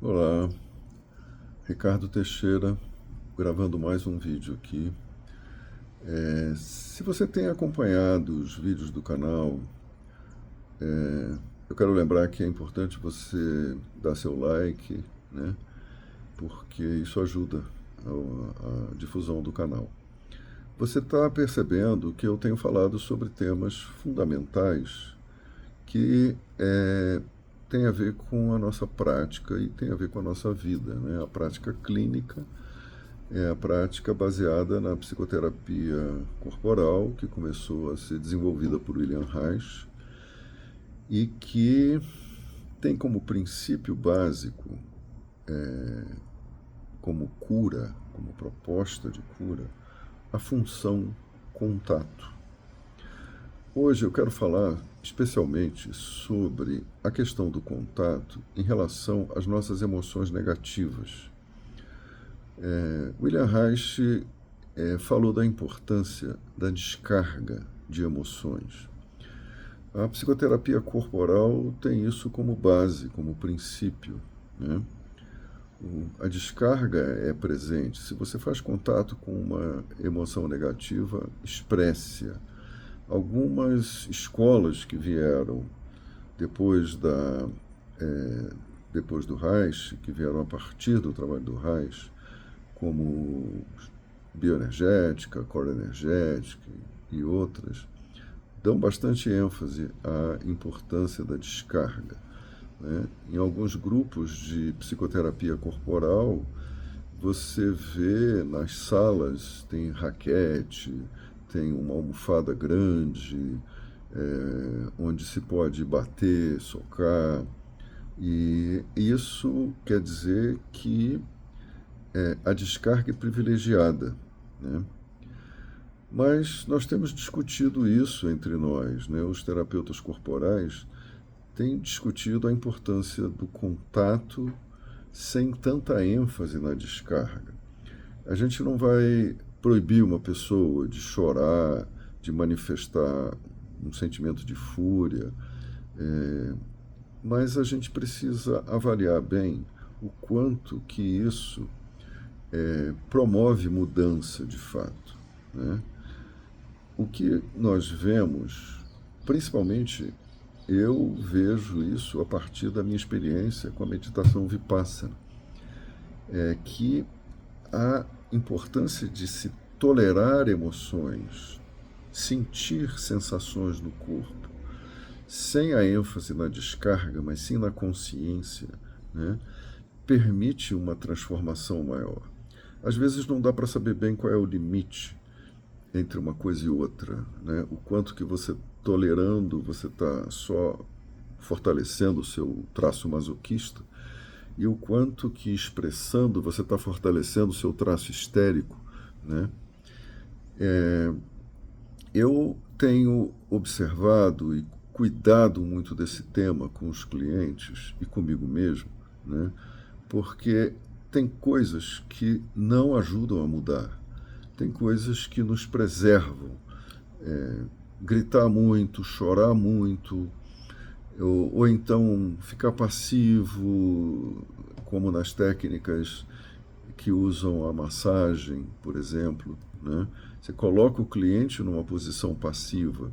Olá, Ricardo Teixeira, gravando mais um vídeo aqui. Se você tem acompanhado os vídeos do canal, eu quero lembrar que é importante você dar seu like, né? Porque isso ajuda a difusão do canal. Você está percebendo que eu tenho falado sobre temas fundamentais que tem a ver com a nossa prática e tem a ver com a nossa vida, né? A prática clínica é a prática baseada na psicoterapia corporal, que começou a ser desenvolvida por William Reich e que tem como princípio básico, como cura, como proposta de cura, a função contato. Hoje eu quero falar especialmente sobre a questão do contato em relação às nossas emoções negativas. William Reich falou da importância da descarga de emoções. A psicoterapia corporal tem isso como base, como princípio, né? A descarga é presente. Se você faz contato com uma emoção negativa, expresse-a. Algumas escolas que vieram depois depois do Reich, que vieram a partir do trabalho do Reich, como bioenergética, core energética e outras, dão bastante ênfase à importância da descarga, né? Em alguns grupos de psicoterapia corporal, você vê nas salas, tem raquete, tem uma almofada grande, onde se pode bater, socar, e isso quer dizer que a descarga é privilegiada, né? Mas nós temos discutido isso entre nós, né? Os terapeutas corporais têm discutido a importância do contato sem tanta ênfase na descarga. A gente não vai proibir uma pessoa de chorar, de manifestar um sentimento de fúria, mas a gente precisa avaliar bem o quanto que isso promove mudança de fato, né? O que nós vemos, principalmente eu vejo isso a partir da minha experiência com a meditação Vipassana, é que a importância de se tolerar emoções, sentir sensações no corpo, sem a ênfase na descarga, mas sim na consciência, né, permite uma transformação maior. Às vezes não dá para saber bem qual é o limite entre uma coisa e outra, né? O quanto que você tolerando, você está só fortalecendo o seu traço masoquista e o quanto que expressando você está fortalecendo o seu traço histérico, né? Eu tenho observado e cuidado muito desse tema com os clientes e comigo mesmo, né? Porque tem coisas que não ajudam a mudar, tem coisas que nos preservam. Gritar muito, chorar muito, ou então ficar passivo, como nas técnicas que usam a massagem, por exemplo, né? Você coloca o cliente numa posição passiva.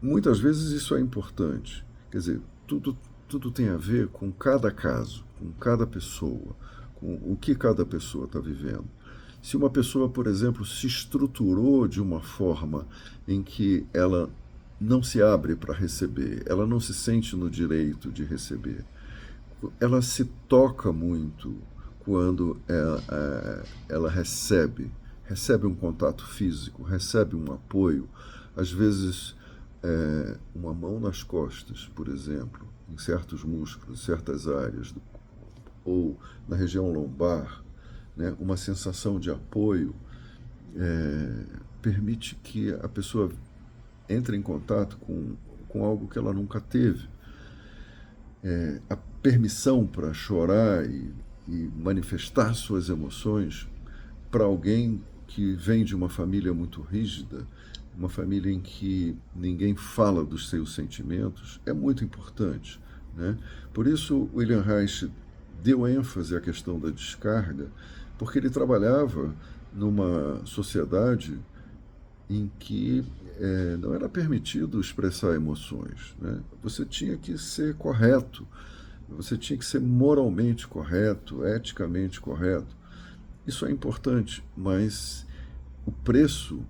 Muitas vezes isso é importante. Quer dizer, tudo tem a ver com cada caso, com cada pessoa, com o que cada pessoa está vivendo. Se uma pessoa, por exemplo, se estruturou de uma forma em que ela não se abre para receber, ela não se sente no direito de receber, ela se toca muito quando ela recebe um contato físico, recebe um apoio, às vezes uma mão nas costas, por exemplo, em certos músculos, certas áreas, ou na região lombar, né, uma sensação de apoio permite que a pessoa entre em contato com algo que ela nunca teve. A permissão para chorar e manifestar suas emoções para alguém que vem de uma família muito rígida, uma família em que ninguém fala dos seus sentimentos, é muito importante, né? Por isso, William Reich deu ênfase à questão da descarga, porque ele trabalhava numa sociedade em que não era permitido expressar emoções, né? Você tinha que ser correto, você tinha que ser moralmente correto, eticamente correto. Isso é importante, mas o preço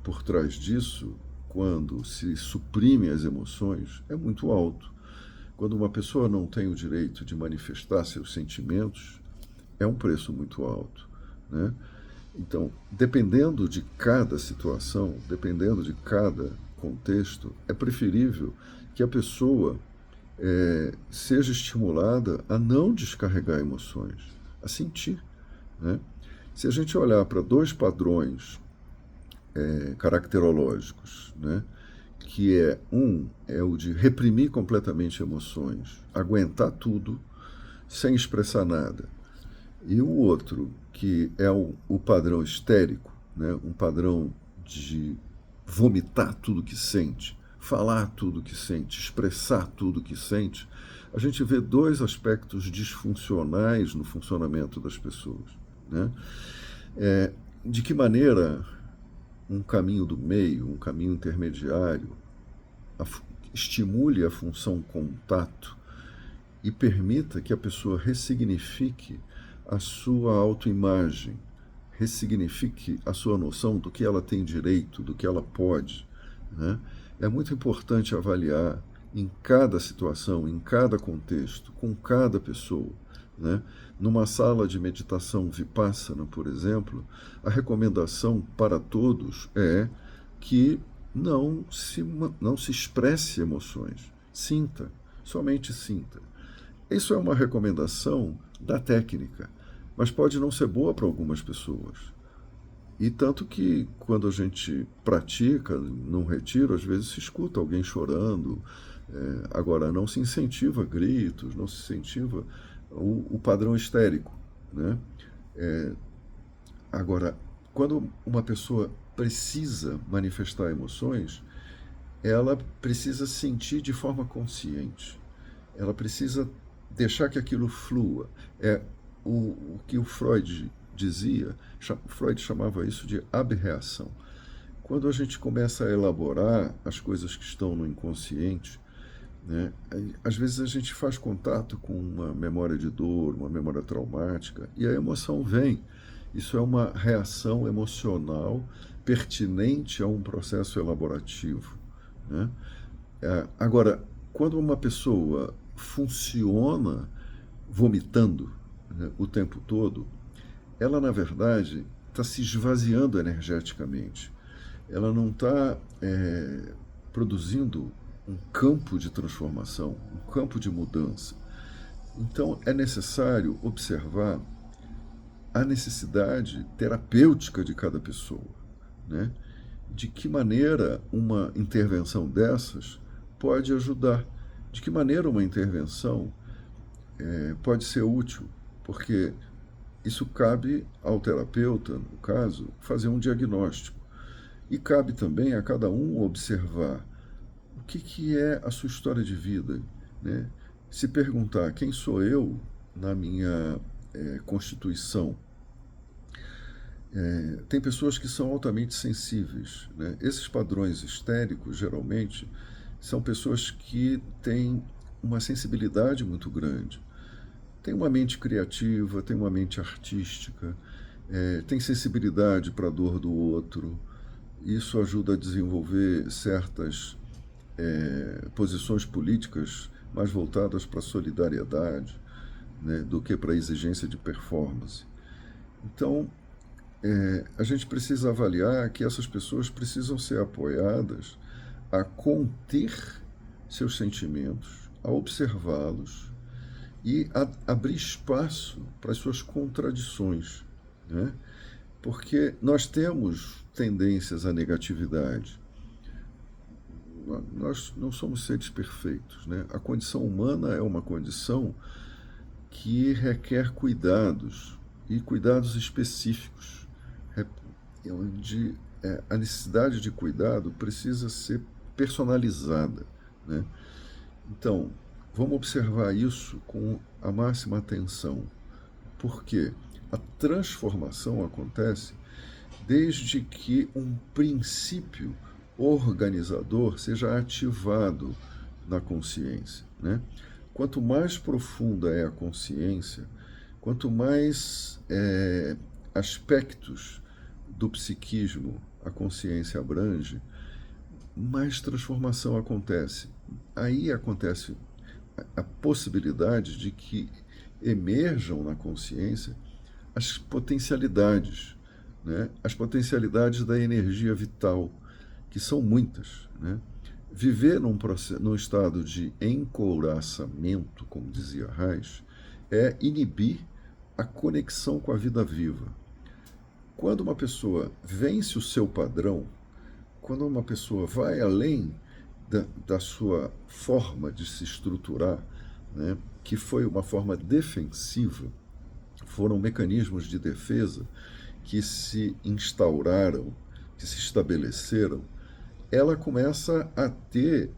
por trás disso, quando se suprime as emoções, é muito alto. Quando uma pessoa não tem o direito de manifestar seus sentimentos, é um preço muito alto, né? Então, dependendo de cada situação, dependendo de cada contexto, é preferível que a pessoa seja estimulada a não descarregar emoções, a sentir, né? Se a gente olhar para dois padrões caracterológicos, né, que é o de reprimir completamente emoções, aguentar tudo sem expressar nada, e o outro, que é o padrão histérico, né? Um padrão de vomitar tudo que sente, falar tudo que sente, expressar tudo que sente, a gente vê dois aspectos disfuncionais no funcionamento das pessoas, né? De que maneira um caminho do meio, um caminho intermediário, estimule a função contato e permita que a pessoa ressignifique a sua autoimagem, ressignifique a sua noção do que ela tem direito, do que ela pode, né? É muito importante avaliar em cada situação, em cada contexto, com cada pessoa, né? Numa sala de meditação vipassana, por exemplo, a recomendação para todos é que não se expresse emoções. Sinta, somente sinta. Isso é uma recomendação da técnica, mas pode não ser boa para algumas pessoas. E tanto que quando a gente pratica num retiro, às vezes se escuta alguém chorando. Agora, não se incentiva gritos, não se incentiva o padrão histérico, né? Agora, quando uma pessoa precisa manifestar emoções, ela precisa sentir de forma consciente. Ela precisa deixar que aquilo flua. É o que o Freud dizia, Freud chamava isso de abreação. Quando a gente começa a elaborar as coisas que estão no inconsciente, né, às vezes a gente faz contato com uma memória de dor, uma memória traumática, e a emoção vem. Isso é uma reação emocional pertinente a um processo elaborativo, né? Agora, quando uma pessoa funciona vomitando, né, o tempo todo, ela na verdade está se esvaziando energeticamente. Ela não está produzindo um campo de transformação, um campo de mudança. Então é necessário observar a necessidade terapêutica de cada pessoa, né? De que maneira uma intervenção dessas pode ajudar, de que maneira uma intervenção pode ser útil, porque isso cabe ao terapeuta, no caso, fazer um diagnóstico. E cabe também a cada um observar o que é a sua história de vida, né? Se perguntar quem sou eu na minha constituição. Tem pessoas que são altamente sensíveis, né? Esses padrões histéricos, geralmente, são pessoas que têm uma sensibilidade muito grande. Tem uma mente criativa, tem uma mente artística, tem sensibilidade para a dor do outro. Isso ajuda a desenvolver certas posições políticas mais voltadas para a solidariedade, né, do que para a exigência de performance. Então, a gente precisa avaliar que essas pessoas precisam ser apoiadas a conter seus sentimentos, a observá-los e a abrir espaço para as suas contradições, né? Porque nós temos tendências à negatividade. Nós não somos seres perfeitos, né? A condição humana é uma condição que requer cuidados e cuidados específicos, onde a necessidade de cuidado precisa ser personalizada, né? Então, Vamos observar isso com a máxima atenção, porque a transformação acontece desde que um princípio organizador seja ativado na consciência, né? Quanto mais profunda é a consciência, quanto mais aspectos do psiquismo a consciência abrange, mais transformação acontece. Aí acontece a possibilidade de que emerjam na consciência as potencialidades, né? As potencialidades da energia vital, que são muitas, né? Viver num estado de encouraçamento, como dizia Reich, é inibir a conexão com a vida viva. Quando uma pessoa vence o seu padrão, quando uma pessoa vai além da sua forma de se estruturar, né, que foi uma forma defensiva, foram mecanismos de defesa que se instauraram, que se estabeleceram, ela começa a ter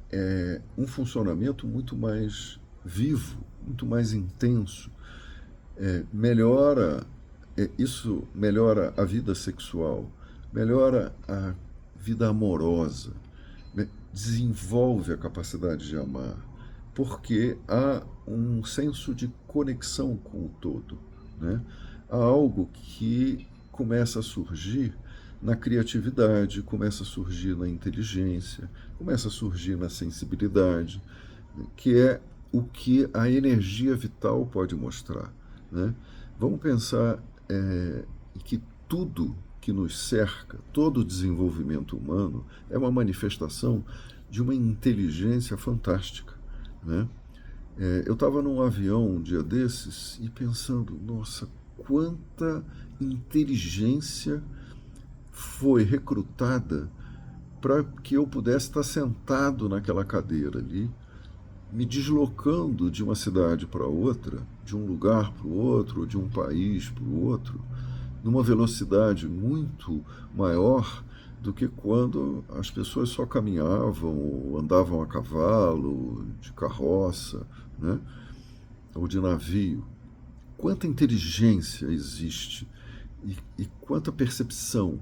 um funcionamento muito mais vivo, muito mais intenso. Melhora, isso melhora a vida sexual, melhora a vida amorosa, né? Desenvolve a capacidade de amar, porque há um senso de conexão com o todo, né? Há algo que começa a surgir na criatividade, começa a surgir na inteligência, começa a surgir na sensibilidade, que é o que a energia vital pode mostrar, né? Vamos pensar que tudo que nos cerca, todo o desenvolvimento humano, é uma manifestação de uma inteligência fantástica, né? Eu estava num avião um dia desses e pensando, nossa, quanta inteligência foi recrutada para que eu pudesse estar sentado naquela cadeira ali, me deslocando de uma cidade para outra, de um lugar para o outro, de um país para o outro, numa velocidade muito maior do que quando as pessoas só caminhavam ou andavam a cavalo, de carroça, né? Ou de navio. Quanta inteligência existe e quanta percepção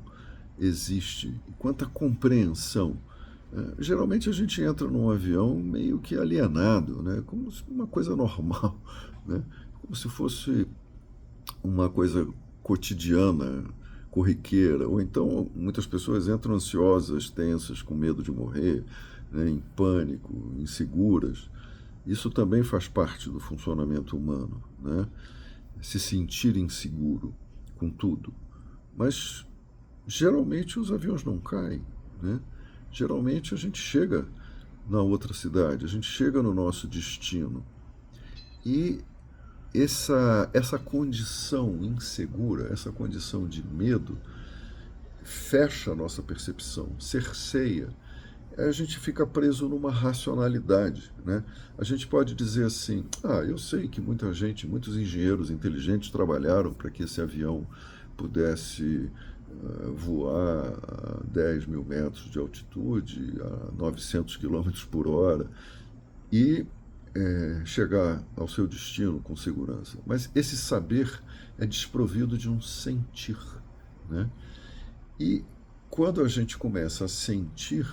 existe e quanta compreensão. Geralmente a gente entra num avião meio que alienado, né? Como uma coisa normal, né? Como se fosse uma coisa cotidiana, corriqueira, ou então muitas pessoas entram ansiosas, tensas, com medo de morrer, né, em pânico, inseguras. Isso também faz parte do funcionamento humano, né? Se sentir inseguro com tudo. Mas geralmente os aviões não caem, né? Geralmente a gente chega na outra cidade, a gente chega no nosso destino. E essa condição insegura, essa condição de medo, fecha a nossa percepção, cerceia. A gente fica preso numa racionalidade, né? A gente pode dizer assim, eu sei que muita gente, muitos engenheiros inteligentes trabalharam para que esse avião pudesse voar a 10 mil metros de altitude, a 900 quilômetros por hora, e chegar ao seu destino com segurança. Mas esse saber é desprovido de um sentir, né? E quando a gente começa a sentir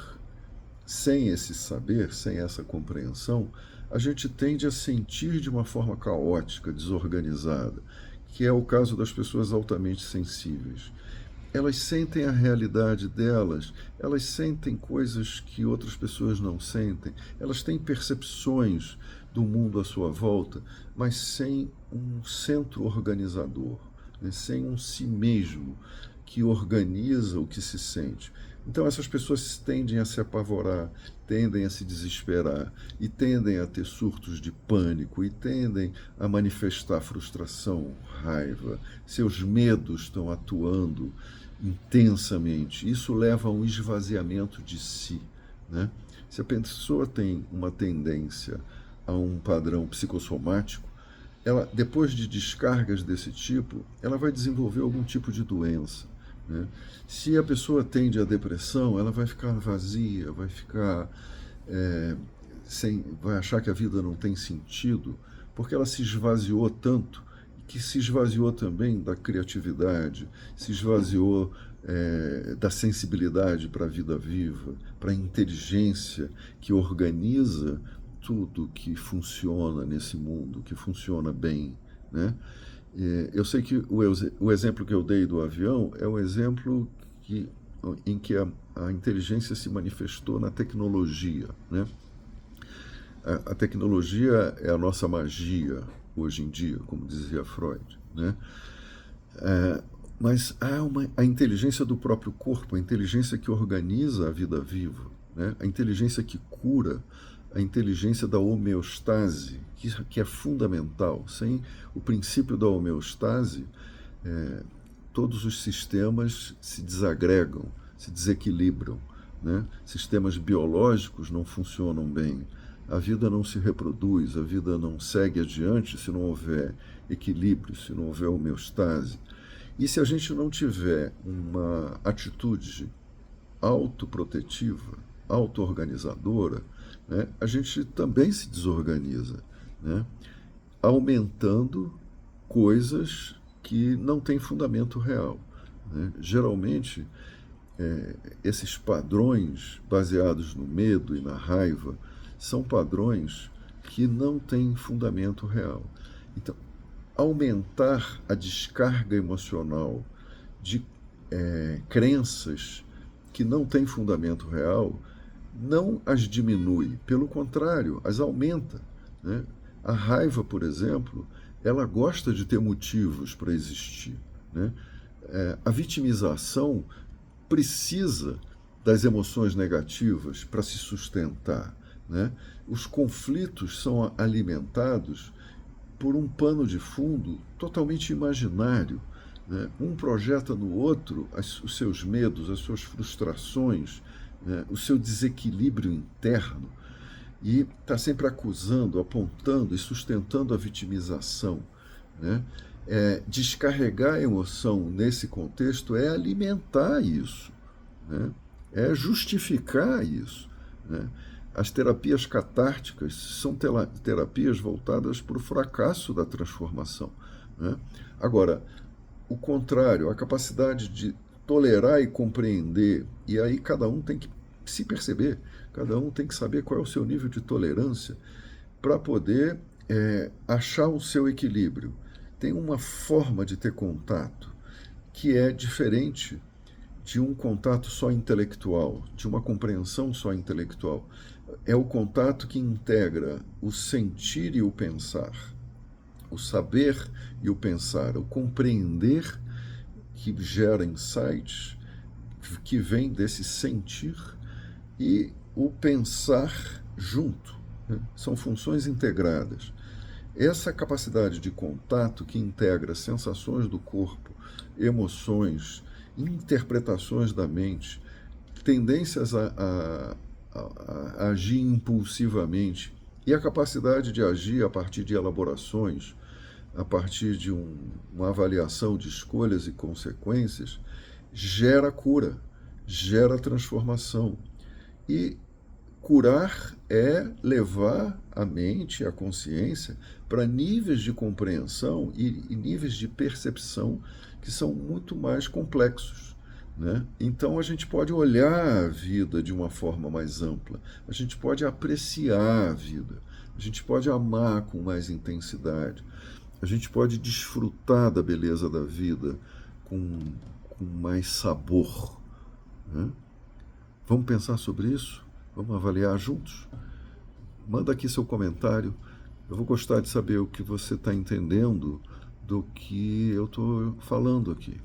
sem esse saber, sem essa compreensão, a gente tende a sentir de uma forma caótica, desorganizada, que é o caso das pessoas altamente sensíveis. Elas sentem a realidade delas, elas sentem coisas que outras pessoas não sentem, elas têm percepções do mundo à sua volta, mas sem um centro organizador, né? Sem um si mesmo que organiza o que se sente. Então essas pessoas tendem a se apavorar, tendem a se desesperar e tendem a ter surtos de pânico e tendem a manifestar frustração, raiva. Seus medos estão atuando intensamente. Isso leva a um esvaziamento de si, né? Se a pessoa tem uma tendência a um padrão psicossomático, ela, depois de descargas desse tipo, ela vai desenvolver algum tipo de doença, né? Se a pessoa tende à depressão, ela vai ficar vazia, vai ficar vai achar que a vida não tem sentido, porque ela se esvaziou tanto, que se esvaziou também da criatividade, se esvaziou da sensibilidade para a vida viva, para a inteligência que organiza tudo que funciona nesse mundo, que funciona bem, né? Eu sei que o exemplo que eu dei do avião é o exemplo em que a inteligência se manifestou na tecnologia, né? A tecnologia é a nossa magia hoje em dia, como dizia Freud, né? Mas há a inteligência do próprio corpo, a inteligência que organiza a vida viva, né? A inteligência que cura, a inteligência da homeostase, que é fundamental. Sem o princípio da homeostase, todos os sistemas se desagregam, se desequilibram, né? Sistemas biológicos não funcionam bem, a vida não se reproduz, a vida não segue adiante se não houver equilíbrio, se não houver homeostase. E se a gente não tiver uma atitude autoprotetiva, auto-organizadora, né, a gente também se desorganiza, né, aumentando coisas que não têm fundamento real, né? Geralmente, esses padrões baseados no medo e na raiva são padrões que não têm fundamento real. Então, aumentar a descarga emocional de crenças que não têm fundamento real não as diminui, pelo contrário, as aumenta, né? A raiva, por exemplo, ela gosta de ter motivos para existir, né? A vitimização precisa das emoções negativas para se sustentar, né? Os conflitos são alimentados por um pano de fundo totalmente imaginário, né? Um projeta no outro os seus medos, as suas frustrações, né? O seu desequilíbrio interno, e está sempre acusando, apontando e sustentando a vitimização, né? Descarregar a emoção nesse contexto é alimentar isso, né? É justificar isso, né? As terapias catárticas são terapias voltadas para o fracasso da transformação, né? Agora, o contrário, a capacidade de tolerar e compreender, e aí cada um tem que se perceber, cada um tem que saber qual é o seu nível de tolerância para poder achar o seu equilíbrio. Tem uma forma de ter contato que é diferente de um contato só intelectual, de uma compreensão só intelectual. É o contato que integra o sentir e o pensar, o saber e o pensar, o compreender que gera insights, que vem desse sentir, e o pensar junto, né? São funções integradas. Essa capacidade de contato que integra sensações do corpo, emoções, interpretações da mente, tendências a agir impulsivamente e a capacidade de agir a partir de elaborações, a partir de uma avaliação de escolhas e consequências, gera cura, gera transformação. E curar é levar a mente, a consciência, para níveis de compreensão e níveis de percepção que são muito mais complexos, né? Então a gente pode olhar a vida de uma forma mais ampla, a gente pode apreciar a vida, a gente pode amar com mais intensidade, a gente pode desfrutar da beleza da vida com mais sabor, né? Vamos pensar sobre isso? Vamos avaliar juntos? Manda aqui seu comentário. Eu vou gostar de saber o que você está entendendo do que eu estou falando aqui.